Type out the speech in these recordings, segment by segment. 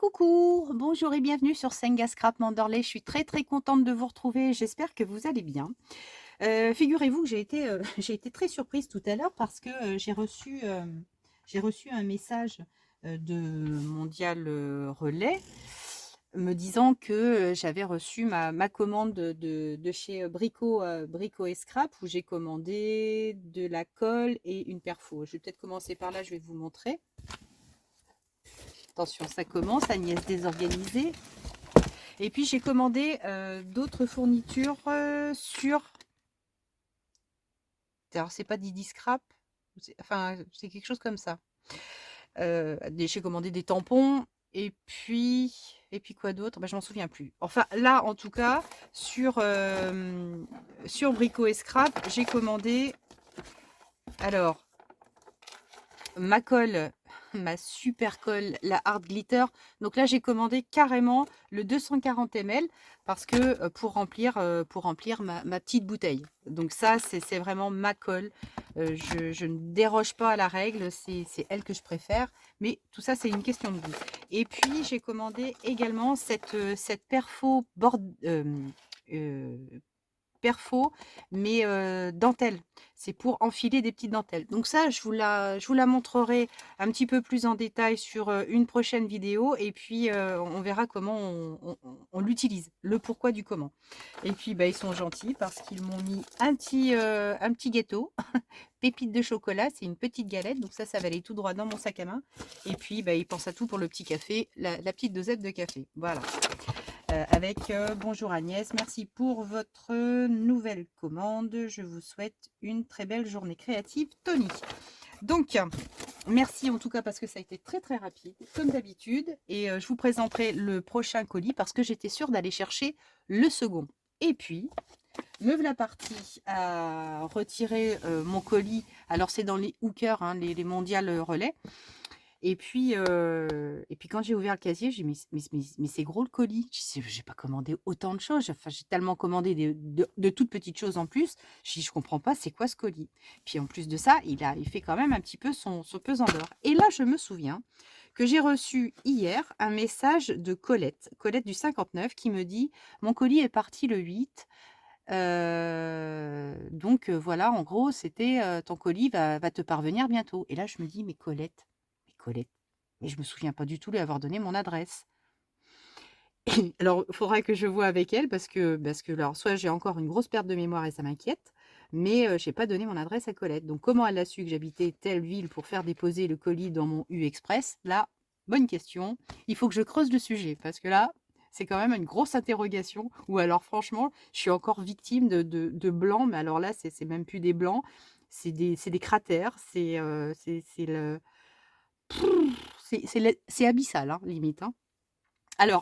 Coucou, bonjour et bienvenue sur Senga Scrap Manderley. Je suis très très contente de vous retrouver. J'espère que vous allez bien. Figurez-vous que j'ai été très surprise tout à l'heure parce que j'ai reçu un message de Mondial Relais me disant que j'avais reçu ma commande de chez Brico et Scrap où j'ai commandé de la colle et une perfo. Je vais peut-être commencer par là, je vais vous montrer. Attention, ça commence, Agnès désorganisée. Et puis j'ai commandé d'autres fournitures sur... Alors c'est pas Didi Scrap, enfin c'est quelque chose comme ça. J'ai commandé des tampons et puis quoi d'autre? Je m'en souviens plus. Enfin là en tout cas sur Brico et Scrap j'ai commandé alors ma colle, ma super colle, la Hard Glitter. Donc là, j'ai commandé carrément le 240 ml parce que pour remplir ma petite bouteille. Donc ça, c'est vraiment ma colle. Je ne déroge pas à la règle, c'est elle que je préfère. Mais tout ça, c'est une question de goût. Et puis, j'ai commandé également cette euh, perfo, mais dentelle. C'est pour enfiler des petites dentelles. Donc ça, je vous la montrerai un petit peu plus en détail sur une prochaine vidéo. Et puis, on verra comment on l'utilise, le pourquoi du comment. Et puis, ils sont gentils parce qu'ils m'ont mis un petit gâteau, pépite de chocolat. C'est une petite galette. Donc ça va aller tout droit dans mon sac à main. Et puis, ils pensent à tout pour le petit café, la petite dosette de café. Voilà. Avec bonjour Agnès, merci pour votre nouvelle commande. Je vous souhaite une très belle journée créative, Tony. Donc, merci en tout cas parce que ça a été très très rapide, comme d'habitude. Et je vous présenterai le prochain colis parce que j'étais sûre d'aller chercher le second. Et puis, me voilà partie à retirer mon colis. Alors, c'est dans les hookers, hein, les mondiales relais. Et puis quand j'ai ouvert le casier, j'ai dit: «Mais c'est gros le colis». J'ai pas commandé autant de choses. Enfin, j'ai tellement commandé de toutes petites choses en plus. Je dis: «Je comprends pas, c'est quoi ce colis?» Puis en plus de ça, il fait quand même un petit peu son pesant d'or. Et là, je me souviens que j'ai reçu hier un message de Colette du 59 qui me dit: «Mon colis est parti le 8. Donc voilà, en gros, c'était, ton colis va te parvenir bientôt». Et là, je me dis: Colette, mais je me souviens pas du tout lui avoir donné mon adresse. Alors, il faudra que je vois avec elle parce que alors soit j'ai encore une grosse perte de mémoire et ça m'inquiète, mais j'ai pas donné mon adresse à Colette. Donc comment elle a su que j'habitais telle ville pour faire déposer le colis dans mon U-Express? Là, bonne question. Il faut que je creuse le sujet parce que là, c'est quand même une grosse interrogation. Ou alors franchement, je suis encore victime de blancs, mais alors là, c'est même plus des blancs, c'est des cratères, c'est le c'est abyssal, hein, limite, hein. Alors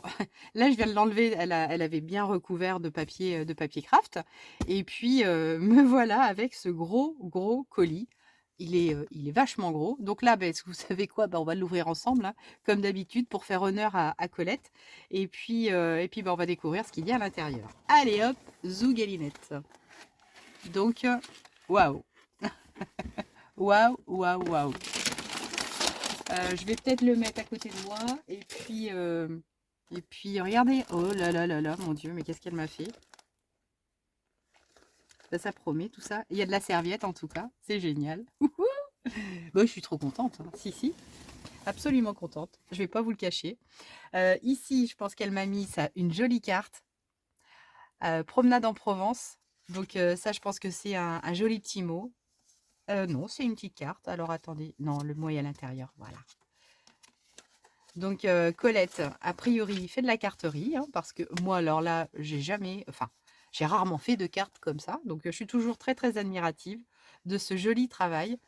là, je viens de l'enlever, elle avait bien recouvert de papier craft et puis, me voilà avec ce gros, gros colis. Il est vachement gros. Donc là, vous savez quoi? On va l'ouvrir ensemble, hein, comme d'habitude pour faire honneur à Colette et puis, on va découvrir ce qu'il y a à l'intérieur. Allez hop, zougalinette. Donc, waouh! Waouh, waouh, waouh! Je vais peut-être le mettre à côté de moi et puis regardez. Oh là là là là, mon Dieu, mais qu'est-ce qu'elle m'a fait? Ça promet tout ça. Il y a de la serviette en tout cas, c'est génial. Bon, je suis trop contente, hein. Si, si, absolument contente. Je vais pas vous le cacher. Ici, je pense qu'elle m'a mis ça, une jolie carte. Promenade en Provence. Donc ça, je pense que c'est un joli petit mot. Non, c'est une petite carte. Alors attendez, non, le mot est à l'intérieur. Voilà. Donc Colette, a priori, fait de la carterie, hein, parce que moi, alors là, j'ai rarement fait de cartes comme ça. Donc je suis toujours très très admirative de ce joli travail.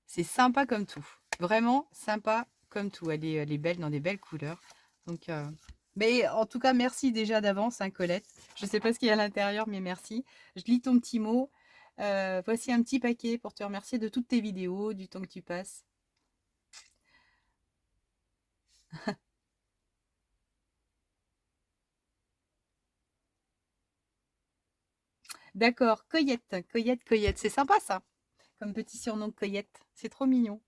C'est sympa comme tout. Vraiment sympa comme tout. Elle est belle dans des belles couleurs. Donc, mais en tout cas, merci déjà d'avance, hein, Colette. Je ne sais pas ce qu'il y a à l'intérieur, mais merci. Je lis ton petit mot. Voici un petit paquet pour te remercier de toutes tes vidéos, du temps que tu passes. D'accord, Coyette, Coyette, Coyette. C'est sympa ça, comme petit surnom de Coyette. C'est trop mignon.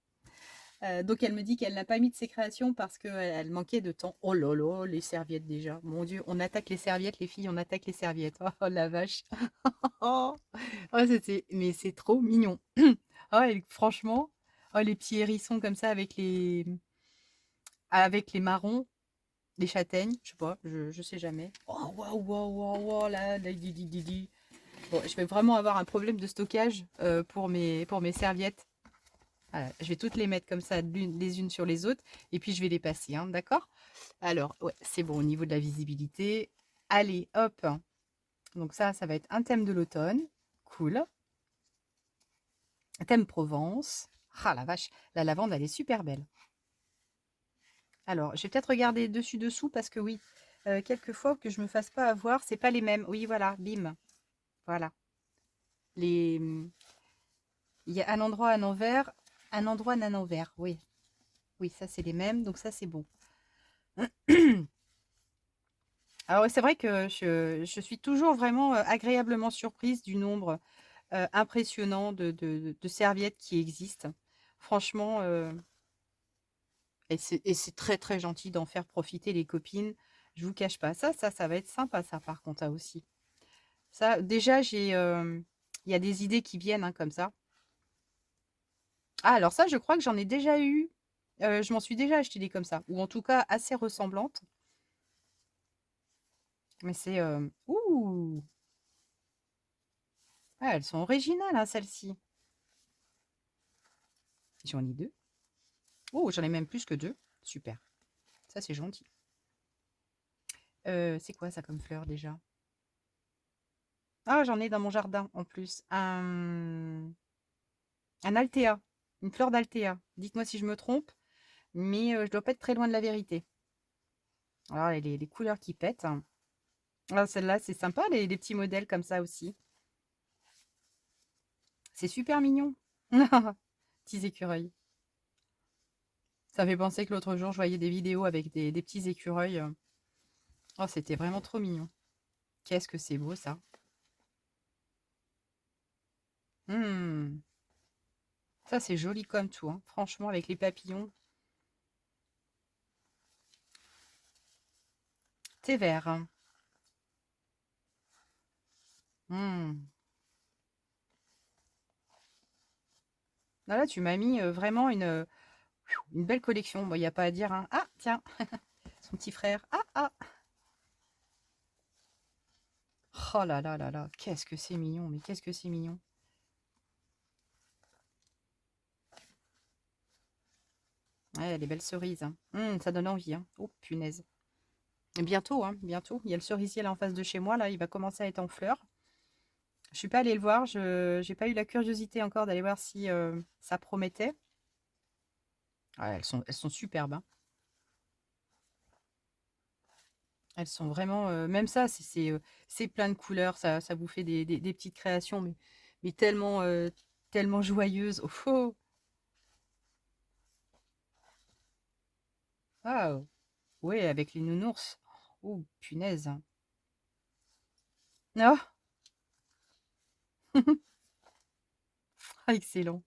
Donc elle me dit qu'elle n'a pas mis de ses créations parce qu'elle manquait de temps. Oh là là, les serviettes déjà. Mon Dieu, on attaque les serviettes, les filles, on attaque les serviettes. Oh la vache. Oh, oh, mais c'est trop mignon. Oh, et franchement, oh, les petits hérissons comme ça avec les marrons, les châtaignes, je sais pas, je sais jamais. Oh waouh, waouh, waouh, waouh, là, Bon, je vais vraiment avoir un problème de stockage pour mes serviettes. Voilà, je vais toutes les mettre comme ça, les unes sur les autres, et puis je vais les passer, hein, d'accord? Alors, ouais, c'est bon au niveau de la visibilité. Allez, hop. Donc ça va être un thème de l'automne. Cool. Thème Provence. Ah la vache, la lavande, elle est super belle. Alors, je vais peut-être regarder dessus-dessous parce que oui, quelquefois que je me fasse pas avoir, c'est pas les mêmes. Oui, voilà, bim. Voilà. Les... Il y a un endroit à l'envers, un endroit à l'envers. Oui, oui, ça c'est les mêmes, donc ça c'est bon. Alors ouais, c'est vrai que je suis toujours vraiment agréablement surprise du nombre impressionnant de serviettes qui existent. Franchement, et c'est très très gentil d'en faire profiter les copines. Je vous cache pas. Ça va être sympa ça par contre ça aussi. Ça, déjà, il y a des idées qui viennent hein, comme ça. Ah, alors ça, je crois que j'en ai déjà eu. Je m'en suis déjà acheté des comme ça, ou en tout cas assez ressemblantes. Mais c'est... Ouh! Ah, elles sont originales, hein, celles-ci. J'en ai deux. Oh, j'en ai même plus que deux. Super. Ça, c'est gentil. C'est quoi ça comme fleur déjà? Ah, j'en ai dans mon jardin en plus. Un Altea. Une fleur d'Altea. Dites-moi si je me trompe, mais je dois pas être très loin de la vérité. Alors, les couleurs qui pètent. Ah, celle-là, c'est sympa, les petits modèles comme ça aussi. C'est super mignon. Petits écureuils. Ça fait penser que l'autre jour, je voyais des vidéos avec des petits écureuils. Oh, c'était vraiment trop mignon. Qu'est-ce que c'est beau, ça. Hmm. Ça, c'est joli comme tout, hein. Franchement, avec les papillons. Thé vert. Hein. Hmm. Là, tu m'as mis vraiment une belle collection. Bon, il n'y a pas à dire. Hein. Ah, tiens, son petit frère. Ah, ah. Oh là là là là. Qu'est-ce que c'est mignon. Mais qu'est-ce que c'est mignon. Ouais, les belles cerises. Hein. Ça donne envie. Hein. Oh, punaise. Et bientôt, hein, bientôt. Il y a le cerisier là en face de chez moi. Là, il va commencer à être en fleurs. Je suis pas allée le voir. Je n'ai pas eu la curiosité encore d'aller voir si ça promettait. Ouais, elles sont superbes. Hein. Elles sont vraiment, même ça, c'est plein de couleurs. Ça vous fait des petites créations, mais tellement, tellement joyeuses. Oh, oh. Ah, ouais, avec les nounours. Oh, punaise. Ah, excellent,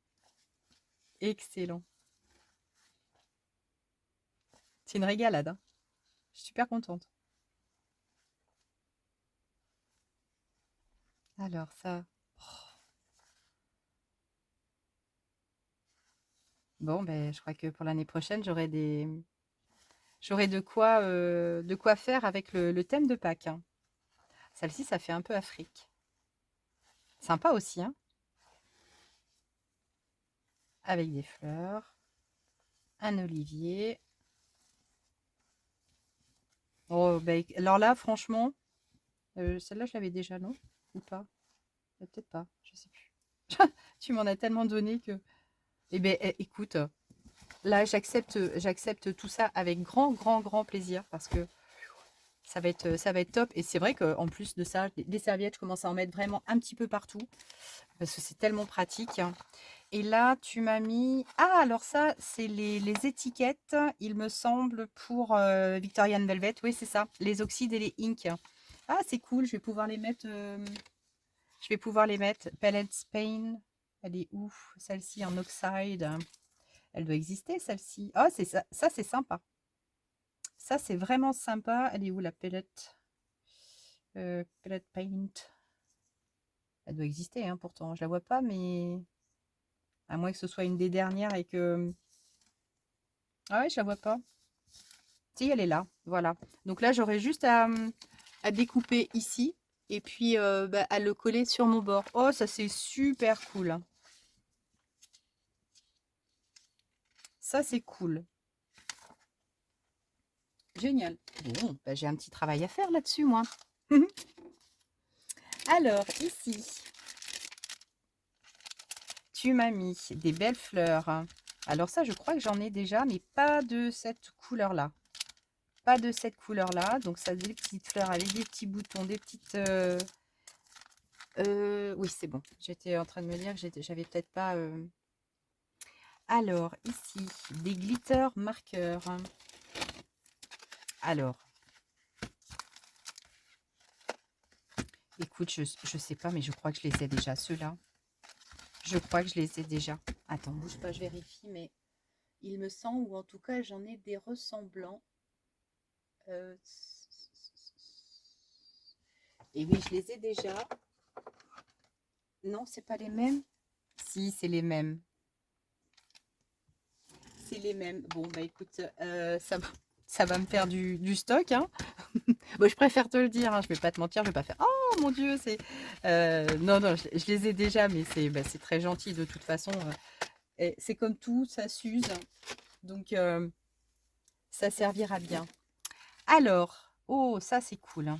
excellent. C'est une régalade. Hein. Je suis super contente. Alors ça. Bon, ben, je crois que pour l'année prochaine, j'aurai de quoi faire avec le thème de Pâques. Hein. Celle-ci, ça fait un peu Afrique. Sympa aussi, hein, avec des fleurs, un olivier. Oh, ben, alors là, franchement, celle-là, je l'avais déjà, non? Ou pas? Peut-être pas, je sais plus. Tu m'en as tellement donné que. Eh ben, écoute, là, j'accepte tout ça avec grand, grand, grand plaisir parce que ça va être top. Et c'est vrai qu'en plus de ça, les serviettes, je commence à en mettre vraiment un petit peu partout parce que c'est tellement pratique. Et là, tu m'as mis... Ah, alors ça, c'est les étiquettes, il me semble, pour Victorian Velvet. Oui, c'est ça, les oxydes et les inks. Ah, c'est cool, je vais pouvoir les mettre... je vais pouvoir les mettre. Palette Spain, elle est où? Celle-ci en oxide. Elle doit exister, celle-ci. Oh, c'est ça. Ça, c'est sympa. Ça, c'est vraiment sympa. Elle est où, la palette? Palette paint. Elle doit exister, hein, pourtant. Je la vois pas, mais... À moins que ce soit une des dernières et que... Ah ouais, je la vois pas. Si, elle est là. Voilà. Donc là, j'aurais juste à découper ici. Et puis, bah, à le coller sur mon bord. Oh, ça, c'est super cool, hein. Ça, c'est cool. Génial. Bon, bah, j'ai un petit travail à faire là-dessus, moi. Alors, ici, tu m'as mis des belles fleurs. Alors ça, je crois que j'en ai déjà, mais pas de cette couleur-là. Pas de cette couleur-là. Donc, ça a des petites fleurs avec des petits boutons, des petites... oui, c'est bon. J'étais en train de me dire que j'avais peut-être pas... Alors, ici, des glitter marqueurs. Alors, écoute, je sais pas, mais je crois que je les ai déjà, ceux-là. Je crois que je les ai déjà. Attends, bouge pas, je vérifie, mais il me semble, ou en tout cas, j'en ai des ressemblants. Et oui, je les ai déjà. Non, c'est pas les mêmes. Si, c'est les mêmes. C'est les mêmes. Bon, bah écoute, ça va me faire du stock, hein. Bon, je préfère te le dire, hein, je vais pas te mentir, je vais pas faire oh mon Dieu, c'est non, non, je les ai déjà, mais c'est très gentil de toute façon. C'est comme tout, ça s'use, donc ça servira bien. Alors, oh, ça c'est cool, hein.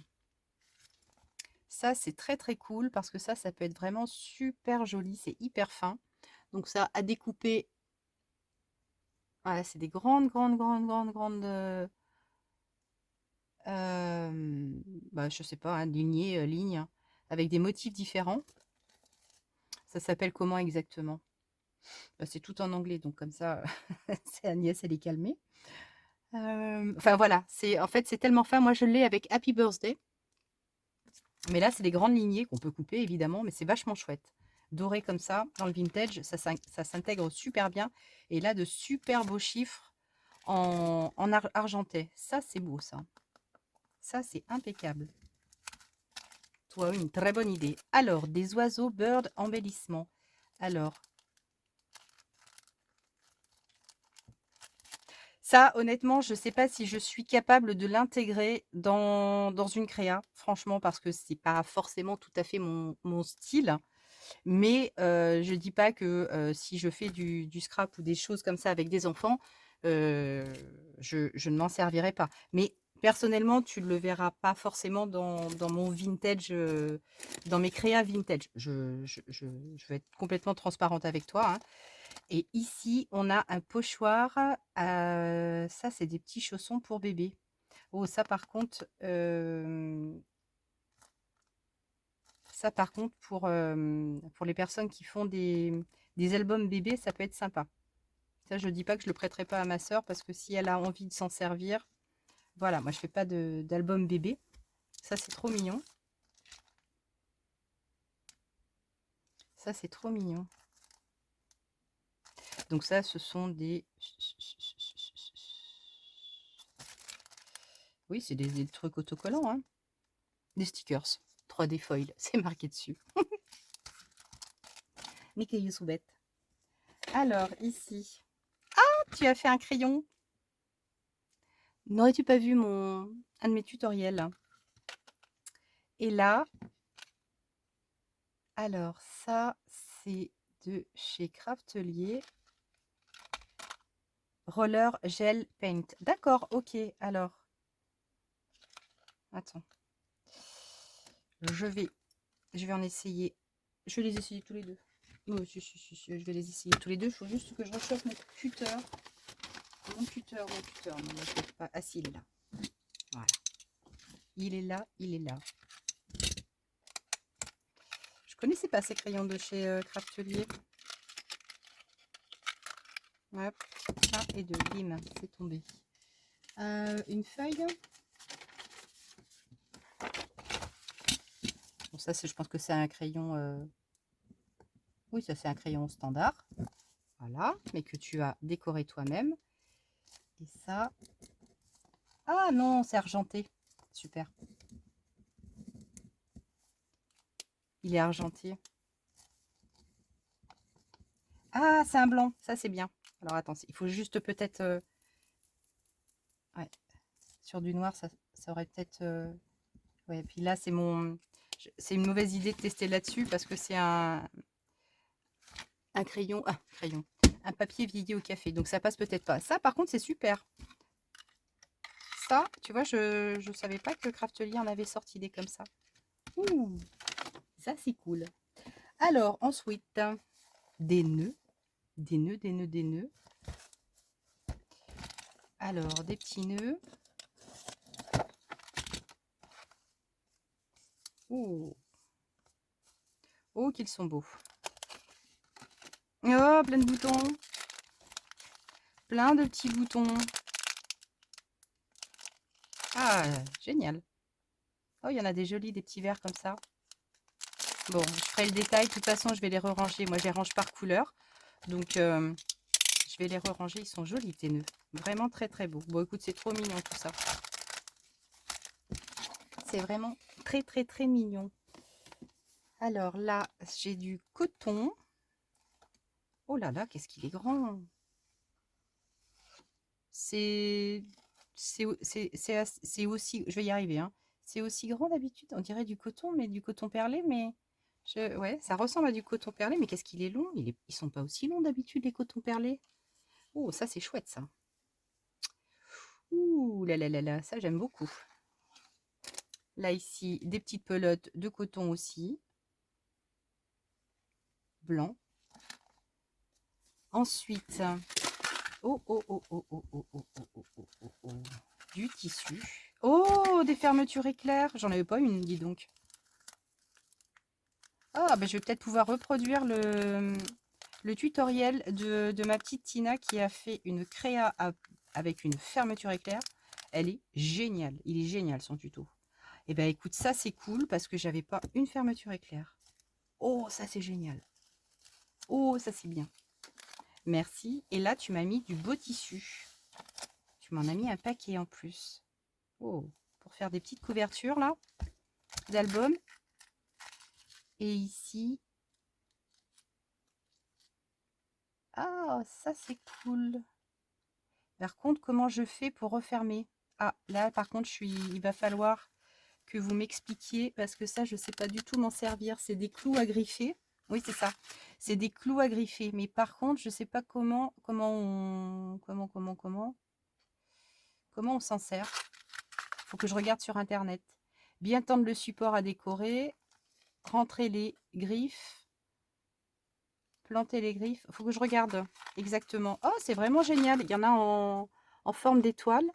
Ça c'est très très cool parce que ça peut être vraiment super joli, c'est hyper fin. Donc ça à découper. Voilà, c'est des grandes, grandes, grandes, grandes, grandes. Bah, je sais pas, hein, lignes, hein, avec des motifs différents. Ça s'appelle comment exactement? Bah, c'est tout en anglais, donc comme ça, c'est Agnès, elle est calmée. Enfin voilà, en fait, c'est tellement fin. Moi, je l'ai avec Happy Birthday. Mais là, c'est des grandes lignées qu'on peut couper, évidemment, mais c'est vachement chouette. Doré comme ça, dans le vintage, ça s'intègre super bien. Et là, de super beaux chiffres en argentais. Ça, c'est beau, ça. Ça, c'est impeccable. Toi, une très bonne idée. Alors, des oiseaux bird embellissement. Alors, ça, honnêtement, je ne sais pas si je suis capable de l'intégrer dans une créa, franchement, parce que c'est pas forcément tout à fait mon style. Mais je dis pas que si je fais du scrap ou des choses comme ça avec des enfants, je ne m'en servirai pas. Mais personnellement, tu ne le verras pas forcément dans mon vintage, dans mes créas vintage. Je vais être complètement transparente avec toi, hein. Et ici, on a un pochoir. Ça, c'est des petits chaussons pour bébé. Oh, ça par contre, pour les personnes qui font des albums bébés, ça peut être sympa. Ça, je dis pas que je le prêterai pas à ma sœur parce que si elle a envie de s'en servir, voilà, moi je fais pas d'album bébé. Ça, c'est trop mignon. Ça, c'est trop mignon. Donc ça, ce sont des... Oui, c'est des trucs autocollants, hein. Des stickers. 3D foil, c'est marqué dessus. Mickey Youssoubette. Alors, ici. Ah, tu as fait un crayon. N'aurais-tu pas vu un de mes tutoriels? Et là, alors ça, c'est de chez Craftelier. Roller Gel Paint. D'accord, ok. Alors, attends. Je vais en essayer. Je vais les essayer tous les deux. Oh, si, je vais les essayer tous les deux. Il faut juste que je rechauffe mon cutter. Mon cutter. Non, je ne peux pas. Ah si, il est là. Voilà. Il est là, il est là. Je connaissais pas ces crayons de chez Craftelier. Hop, un et deux, bim, c'est tombé. Une feuille. Bon, ça, je pense que c'est un crayon. Oui, ça, c'est un crayon standard. Voilà, mais que tu as décoré toi-même. Et ça... Ah non, c'est argenté. Super. Il est argenté. Ah, c'est un blanc. Ça, c'est bien. Alors, attends, il faut juste peut-être... Ouais, sur du noir, ça aurait peut-être... Ouais, puis là, c'est c'est une mauvaise idée de tester là-dessus parce que c'est un crayon... Ah, crayon. Un papier vieilli au café. Donc, ça passe peut-être pas. Ça, par contre, c'est super. Ça, tu vois, je ne savais pas que Craftly en avait sorti des comme ça. Ouh, ça, c'est cool. Alors, ensuite, des nœuds. Des nœuds, des nœuds, des nœuds. Alors, des petits nœuds. Oh, oh qu'ils sont beaux. Oh, plein de boutons. Plein de petits boutons. Ah, génial. Oh, il y en a des jolis, des petits verres comme ça. Bon, je ferai le détail. De toute façon, je vais les re-ranger. Moi, je les range par couleur. Donc, je vais les re-ranger. Ils sont jolis, tes nœuds. Vraiment très, très beaux. Bon, écoute, c'est trop mignon tout ça. C'est vraiment très, très, très mignon. Alors là, j'ai du coton. Oh là là, qu'est-ce qu'il est grand! C'est aussi, je vais y arriver, hein. C'est aussi grand d'habitude, on dirait du coton, mais du coton perlé, mais ouais, ça ressemble à du coton perlé, mais qu'est-ce qu'il est long? Ils sont pas aussi longs d'habitude, les cotons perlés. Oh, ça c'est chouette ça. Ouh là là là là, ça j'aime beaucoup. Là ici, des petites pelotes de coton aussi, blanc. Ensuite, oh oh oh oh oh oh oh oh oh oh oh oh, du tissu. Oh, des fermetures éclairs. J'en avais pas une, dis donc. Ah, ben je vais peut-être pouvoir reproduire le tutoriel de ma petite Tina qui a fait une créa avec une fermeture éclair. Elle est géniale. Il est génial son tuto. Et ben écoute, ça c'est cool parce que j'avais pas une fermeture éclair. Oh, ça c'est génial. Oh, ça c'est bien. Merci. Et là, tu m'as mis du beau tissu. Tu m'en as mis un paquet en plus. Oh, pour faire des petites couvertures là, d'albums. Et ici, ah, ça c'est cool. Par contre, comment je fais pour refermer? Ah, là, par contre, il va falloir que vous m'expliquiez parce que ça, je ne sais pas du tout m'en servir. C'est des clous à griffer. Oui, c'est ça. C'est des clous à griffer. Mais par contre, je ne sais pas comment on s'en sert. Il faut que je regarde sur Internet. Bien tendre le support à décorer. Rentrer les griffes. Planter les griffes. Il faut que je regarde exactement. Oh, c'est vraiment génial. Il y en a en forme d'étoile.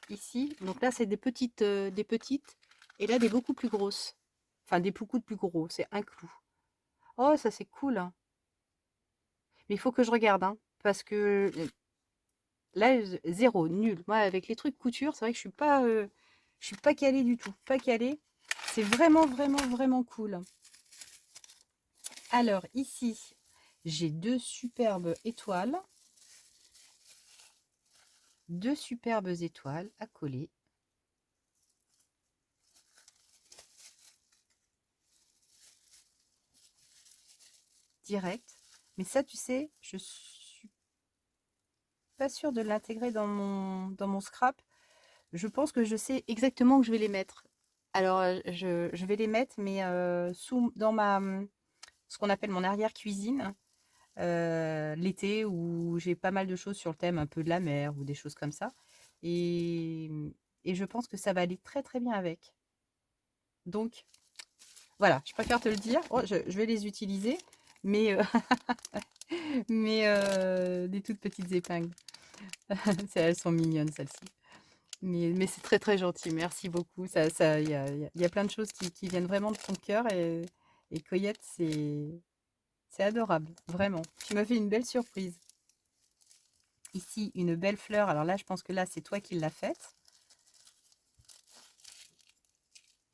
Ici, donc là, c'est des petites. Et là, des beaucoup plus grosses. Enfin, des beaucoup plus gros. C'est un clou. Oh, ça, c'est cool, hein. Mais il faut que je regarde, hein, parce que là, zéro, nul. Moi, avec les trucs couture, c'est vrai que je suis pas calée du tout. Pas calée. C'est vraiment, vraiment, vraiment cool. Alors, ici, j'ai deux superbes étoiles. Deux superbes étoiles à coller. Direct. Mais ça, tu sais, je suis pas sûre de l'intégrer dans mon scrap. Je pense que je sais exactement où je vais les mettre. Alors, je vais les mettre, mais dans ce qu'on appelle mon arrière-cuisine, l'été, où j'ai pas mal de choses sur le thème un peu de la mer ou des choses comme ça. Et, et je pense que ça va aller très très bien avec. Donc, voilà, je préfère te le dire. Oh, je vais les utiliser, mais, mais des toutes petites épingles. Elles sont mignonnes, celles-ci. Mais c'est très très gentil, merci beaucoup. Il y a plein de choses qui viennent vraiment de ton cœur et Coyette, c'est adorable, vraiment. Tu m'as fait une belle surprise. Ici, une belle fleur. Alors là, je pense que là, c'est toi qui l'as faite.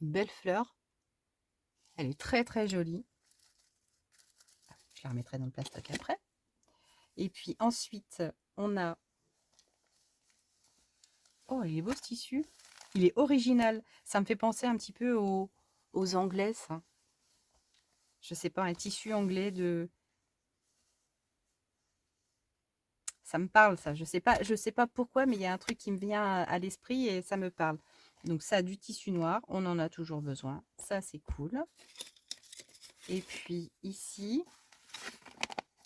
Une belle fleur. Elle est très très jolie. Je la remettrai dans le plastoc après. Et puis ensuite, on a... Oh, il est beau ce tissu. Il est original. Ça me fait penser un petit peu aux Anglais, ça. Je sais pas, un tissu anglais de... Ça me parle, ça. Je sais pas pourquoi, mais il y a un truc qui me vient à l'esprit et ça me parle. Donc ça, du tissu noir, on en a toujours besoin. Ça, c'est cool. Et puis ici...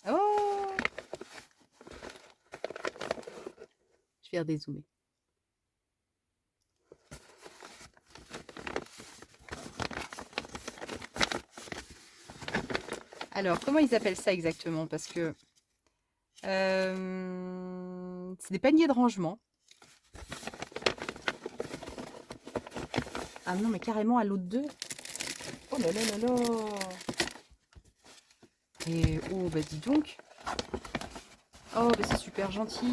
Oh! Je vais redézoomer. Alors, comment ils appellent ça exactement? Parce que c'est des paniers de rangement. Ah non, mais carrément à l'autre deux. Oh là là là là. Et oh, bah dis donc. Oh, bah c'est super gentil.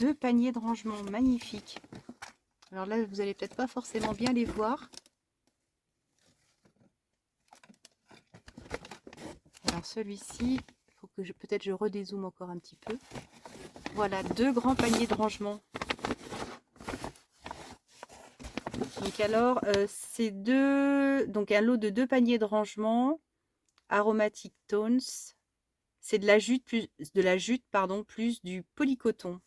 Deux paniers de rangement magnifiques. Alors là, vous allez peut-être pas forcément bien les voir. Alors celui-ci, il faut que peut-être je redézoome encore un petit peu. Voilà, deux grands paniers de rangement. Donc alors, c'est donc un lot de deux paniers de rangement, Aromatic Tones. C'est de la jute pardon, plus du polycoton.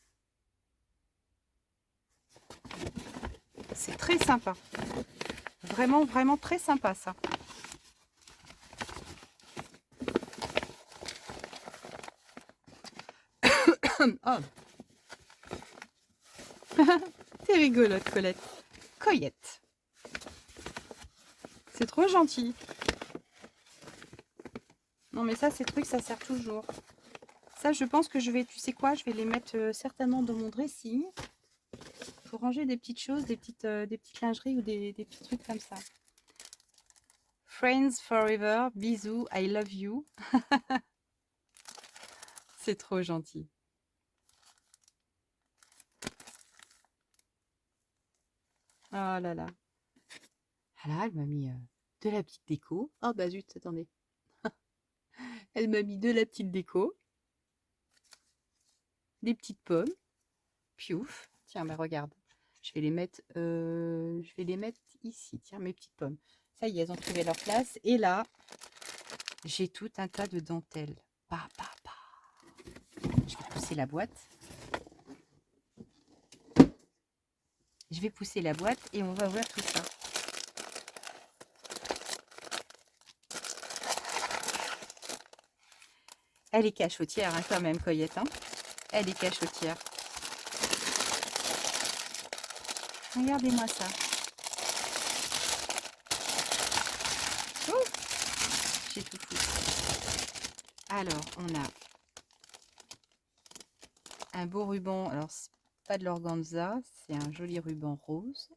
C'est très sympa. Vraiment, vraiment très sympa ça. Oh. C'est rigolote, Colette. Coyette. C'est trop gentil. Non mais ça, ces trucs, ça sert toujours. Ça, je pense que je vais, tu sais quoi, je vais les mettre certainement dans mon dressing. Pour ranger des petites choses, des petites lingeries ou des petits trucs comme ça. Friends forever, bisous, I love you. C'est trop gentil. Oh là là. Ah là, elle m'a mis de la petite déco. Oh bah zut, attendez. Elle m'a mis de la petite déco. Des petites pommes. Piouf. Tiens, bah regarde. Je vais les mettre ici. Tiens, mes petites pommes. Ça y est, elles ont trouvé leur place. Et là, j'ai tout un tas de dentelles. Bah, bah, bah. Je vais pousser la boîte. Je vais pousser la boîte et on va ouvrir tout ça. Elle est cachotière hein, quand même, Coyette. Hein, elle est cachotière. Regardez-moi ça. J'ai tout foutu. Alors, on a un beau ruban. Alors, c'est pas de l'organza, c'est un joli ruban rose.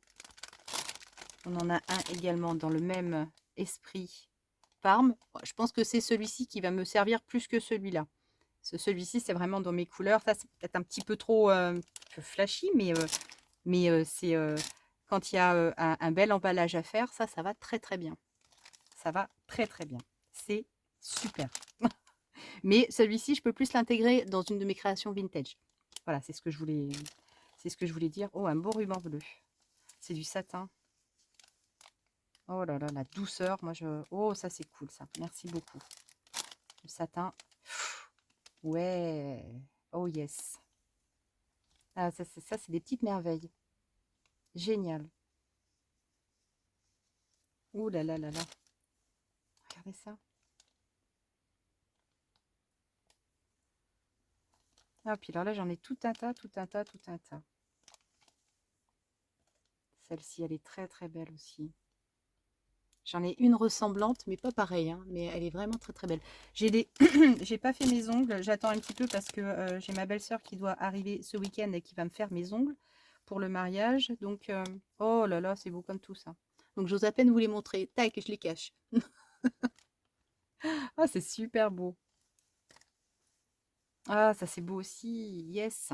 On en a un également dans le même esprit Parme. Je pense que c'est celui-ci qui va me servir plus que celui-là. Celui-ci, c'est vraiment dans mes couleurs. Ça, c'est peut-être un petit peu trop flashy, mais c'est quand il y a un bel emballage à faire, ça va très très bien. Ça va très très bien. C'est super. Mais celui-ci, je peux plus l'intégrer dans une de mes créations vintage. Voilà, c'est ce que je voulais dire. Oh, un beau ruban bleu. C'est du satin. Oh là là, la douceur. Oh, ça c'est cool ça. Merci beaucoup. Le satin. Ouais. Oh yes. Ah, ça c'est des petites merveilles. Génial. Ouh là là là là. Regardez ça. Ah, puis alors là, j'en ai tout un tas, tout un tas, tout un tas. Celle-ci, elle est très très belle aussi. J'en ai une ressemblante, mais pas pareille, hein, mais elle est vraiment très très belle. J'ai j'ai pas fait mes ongles, j'attends un petit peu parce que j'ai ma belle-sœur qui doit arriver ce week-end et qui va me faire mes ongles pour le mariage. Donc, oh là là, c'est beau comme tout ça. Donc, j'ose à peine vous les montrer. Tac, je les cache. Ah, c'est super beau. Ah, ça c'est beau aussi. Yes.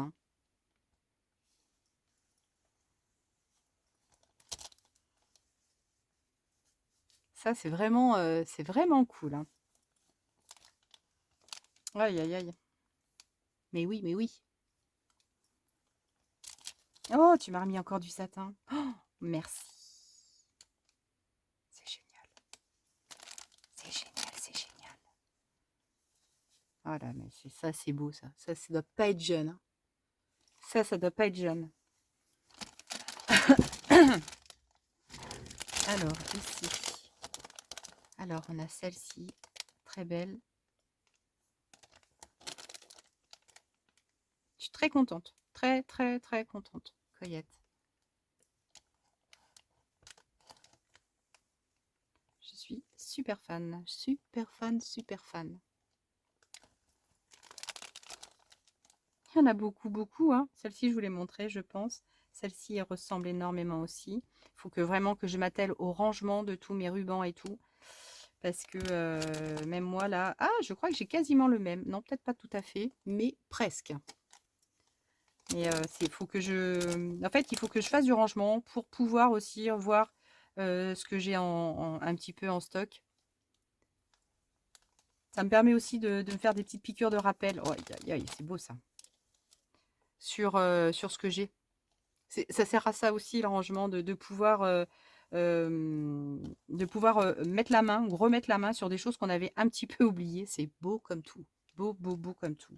Ça, c'est vraiment cool, hein. Aïe, aïe, aïe. Mais oui, mais oui. Oh, tu m'as remis encore du satin. Oh, merci. C'est génial. C'est génial, c'est génial. Voilà, mais ça, c'est beau, ça. Ça doit pas être jeune, hein. Ça doit pas être jeune. Alors, ici. Alors, on a celle-ci. Très belle. Je suis très contente. Très, très, très contente. Coyote. Je suis super fan. Super fan, super fan. Il y en a beaucoup, beaucoup, hein. Celle-ci, je vous l'ai montrée, je pense. Celle-ci, elle ressemble énormément aussi. Il faut que vraiment que je m'attelle au rangement de tous mes rubans et tout. Parce que même moi, là... Ah, je crois que j'ai quasiment le même. Non, peut-être pas tout à fait, mais presque. Mais faut que je... En fait, il faut que je fasse du rangement pour pouvoir aussi voir ce que j'ai un petit peu en stock. Ça me permet aussi de me faire des petites piqûres de rappel. Oh, aïe, aïe, c'est beau ça. Sur ce que j'ai. Ça sert à ça aussi, le rangement, de pouvoir, mettre la main, ou remettre la main sur des choses qu'on avait un petit peu oubliées. C'est beau comme tout. Beau, beau, beau comme tout.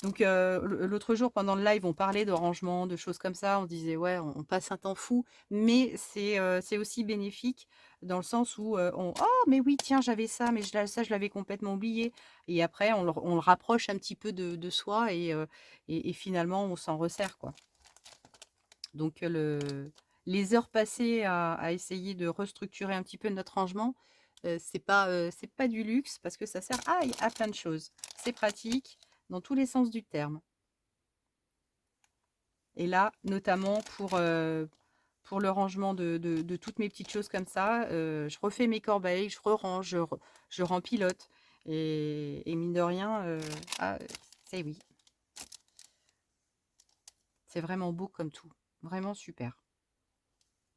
Donc, l'autre jour, pendant le live, on parlait de rangement, de choses comme ça. On disait, ouais, on passe un temps fou, mais c'est aussi bénéfique dans le sens où oh, mais oui, tiens, j'avais ça, mais ça, je l'avais complètement oublié. Et après, on le rapproche un petit peu de soi et finalement, on s'en resserre, quoi. Donc, les heures passées à essayer de restructurer un petit peu notre rangement, c'est pas du luxe parce que ça sert à plein de choses. C'est pratique dans tous les sens du terme. Et là, notamment pour le rangement de toutes mes petites choses comme ça, je refais mes corbeilles, je re-range, je rempilote. Et mine de rien, c'est oui. C'est vraiment beau comme tout. Vraiment super.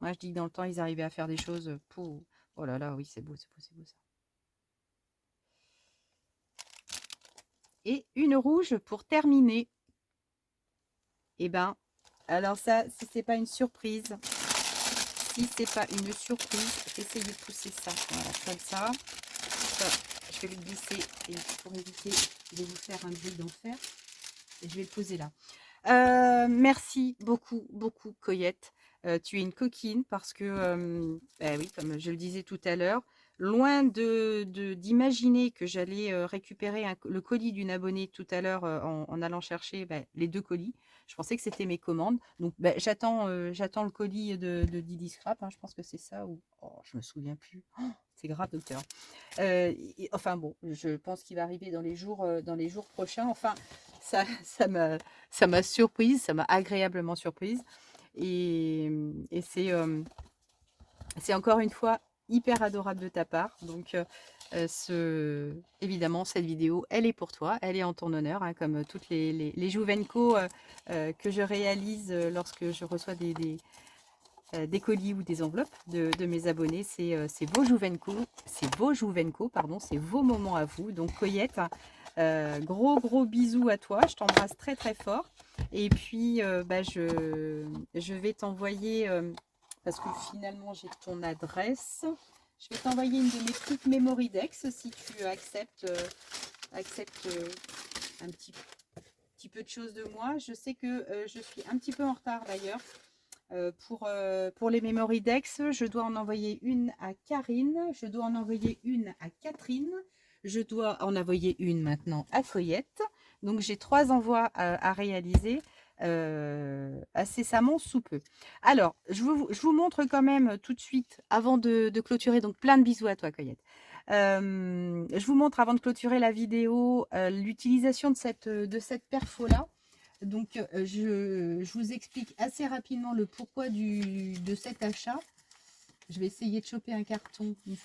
Moi, je dis que dans le temps, ils arrivaient à faire des choses. Oh là là, oui, c'est beau, c'est beau, c'est beau ça. Et une rouge pour terminer. Eh ben, alors ça, si c'est pas une surprise, essayez de pousser ça. Voilà, comme ça. Ça, je vais le glisser pour éviter de vous faire un bruit d'enfer. Et je vais le poser là. Merci beaucoup, beaucoup, Coyette. Tu es une coquine parce que, bah oui, comme je le disais tout à l'heure, loin d'imaginer que j'allais récupérer le colis d'une abonnée tout à l'heure en allant chercher les 2 colis. Je pensais que c'était mes commandes. Donc, j'attends le colis de Didi Scrap, hein. Je pense que c'est ça. Ou... Oh, je me souviens plus. Oh, c'est grave, docteur. Enfin bon, je pense qu'il va arriver dans les jours prochains. Enfin, ça m'a surprise, ça m'a agréablement surprise. Et c'est encore une fois hyper adorable de ta part. Donc, évidemment, cette vidéo, elle est pour toi, elle est en ton honneur, hein, comme toutes les Jouvenco que je réalise lorsque je reçois des colis ou des enveloppes de mes abonnés. C'est vos Jouvenco, pardon, c'est vos moments à vous. Donc, Coyette, gros bisous à toi, je t'embrasse très très fort. Et puis, je vais t'envoyer, parce que finalement j'ai ton adresse, je vais t'envoyer une de mes petites Mémoridex si tu acceptes, un petit peu de choses de moi. Je sais que je suis un petit peu en retard d'ailleurs. Pour les Mémoridex, je dois en envoyer une à Karine, je dois en envoyer une à Catherine, je dois en envoyer une maintenant à Coyette. Donc j'ai 3 envois à réaliser incessamment sous peu. Alors, je vous montre quand même tout de suite, avant de clôturer, donc plein de bisous à toi Coyette. Je vous montre avant de clôturer la vidéo l'utilisation de cette perfo-là. Donc, je vous explique assez rapidement le pourquoi de cet achat. Je vais essayer de choper un carton, une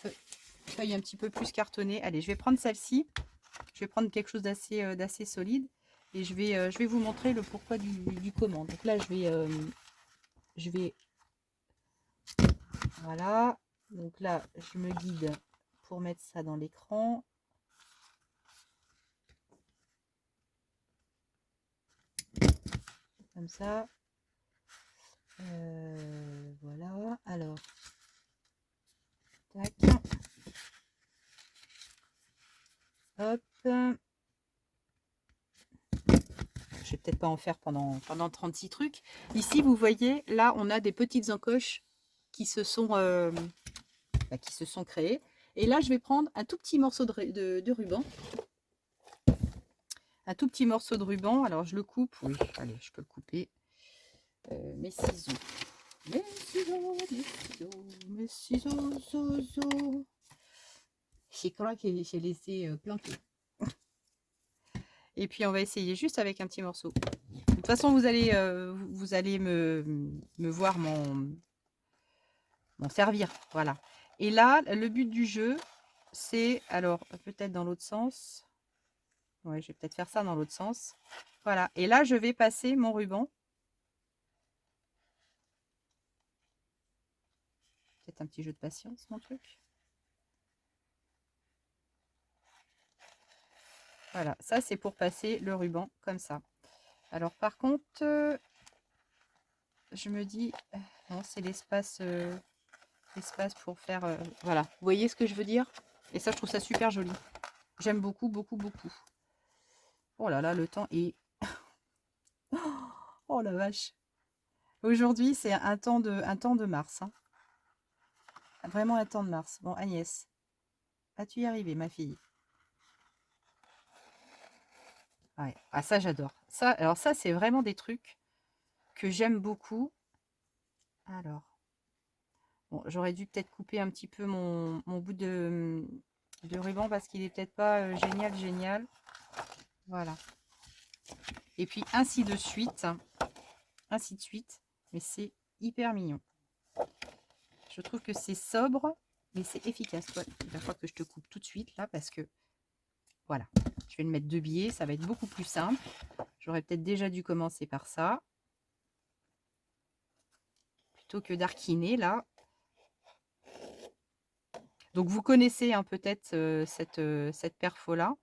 feuille un petit peu plus cartonnée. Allez, je vais prendre celle-ci. Je vais prendre quelque chose d'assez solide. Et je vais vous montrer le pourquoi du comment. Donc là, je vais voilà. Donc là, je me guide pour mettre ça dans l'écran. Comme ça. Voilà. Alors. Tac. Hop. Je vais peut-être pas en faire pendant 36 trucs. Ici, vous voyez, là, on a des petites encoches qui se sont créées. Et là, je vais prendre un tout petit morceau de ruban. Un tout petit morceau de ruban. Alors, je le coupe. Oui, allez, je peux le couper. Mes ciseaux. Mes ciseaux, mes ciseaux, mes ciseaux, zozo. Je crois que j'ai laissé planquer. Et puis, on va essayer juste avec un petit morceau. De toute façon, vous allez me voir m'en servir. Voilà. Et là, le but du jeu, c'est, alors, peut-être dans l'autre sens. Ouais, je vais peut-être faire ça dans l'autre sens. Voilà. Et là, je vais passer mon ruban. Peut-être un petit jeu de patience, mon truc. Voilà, ça c'est pour passer le ruban comme ça. Alors par contre, je me dis, non, c'est l'espace pour faire, voilà. Vous voyez ce que je veux dire? Et ça, je trouve ça super joli. J'aime beaucoup, beaucoup, beaucoup. Oh là là, le temps est... Oh la vache. Aujourd'hui, c'est un temps de mars. Hein. Vraiment un temps de mars. Bon, Agnès, vas-tu y arriver, ma fille? Ouais. Ah, ça, j'adore. Ça, alors ça, c'est vraiment des trucs que j'aime beaucoup. Alors, bon, j'aurais dû peut-être couper un petit peu mon bout de ruban parce qu'il est peut-être pas génial. Voilà. Et puis ainsi de suite. Ainsi de suite. Mais c'est hyper mignon. Je trouve que c'est sobre, mais c'est efficace. Toi, il va falloir que je te coupe tout de suite là parce que voilà. Je vais le mettre de biais, ça va être beaucoup plus simple. J'aurais peut-être déjà dû commencer par ça. Plutôt que d'arquiner là. Donc vous connaissez hein, peut-être cette perfo là.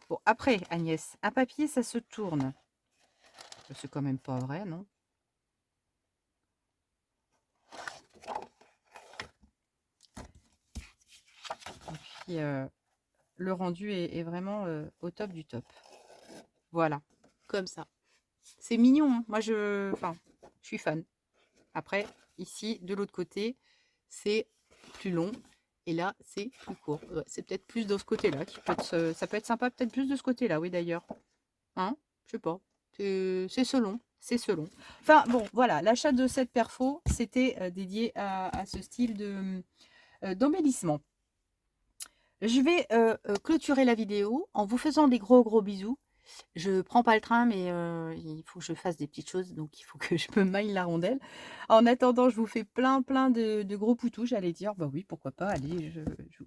Bon, après, Agnès, un papier, ça se tourne. C'est quand même pas vrai, non? Et puis, le rendu est vraiment au top du top. Voilà, comme ça. C'est mignon, hein. Moi, je suis fan. Après, ici, de l'autre côté, c'est plus long. Et là, c'est plus court. Ouais, c'est peut-être plus de ce côté-là. Ça peut être sympa, peut-être plus de ce côté-là, oui, d'ailleurs. Hein? Je sais pas. C'est selon. C'est selon. Enfin, bon, voilà. L'achat de cette perfo, c'était dédié à ce style d'embellissement. Je vais clôturer la vidéo en vous faisant des gros bisous. Je prends pas le train, mais il faut que je fasse des petites choses, donc il faut que je me maille la rondelle. En attendant, je vous fais plein de gros poutous, j'allais dire. Bah oui, pourquoi pas, allez, je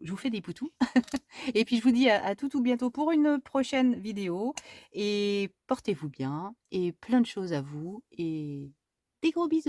vous fais des poutous. Et puis je vous dis à tout bientôt pour une prochaine vidéo. Et portez-vous bien, et plein de choses à vous, et des gros bisous.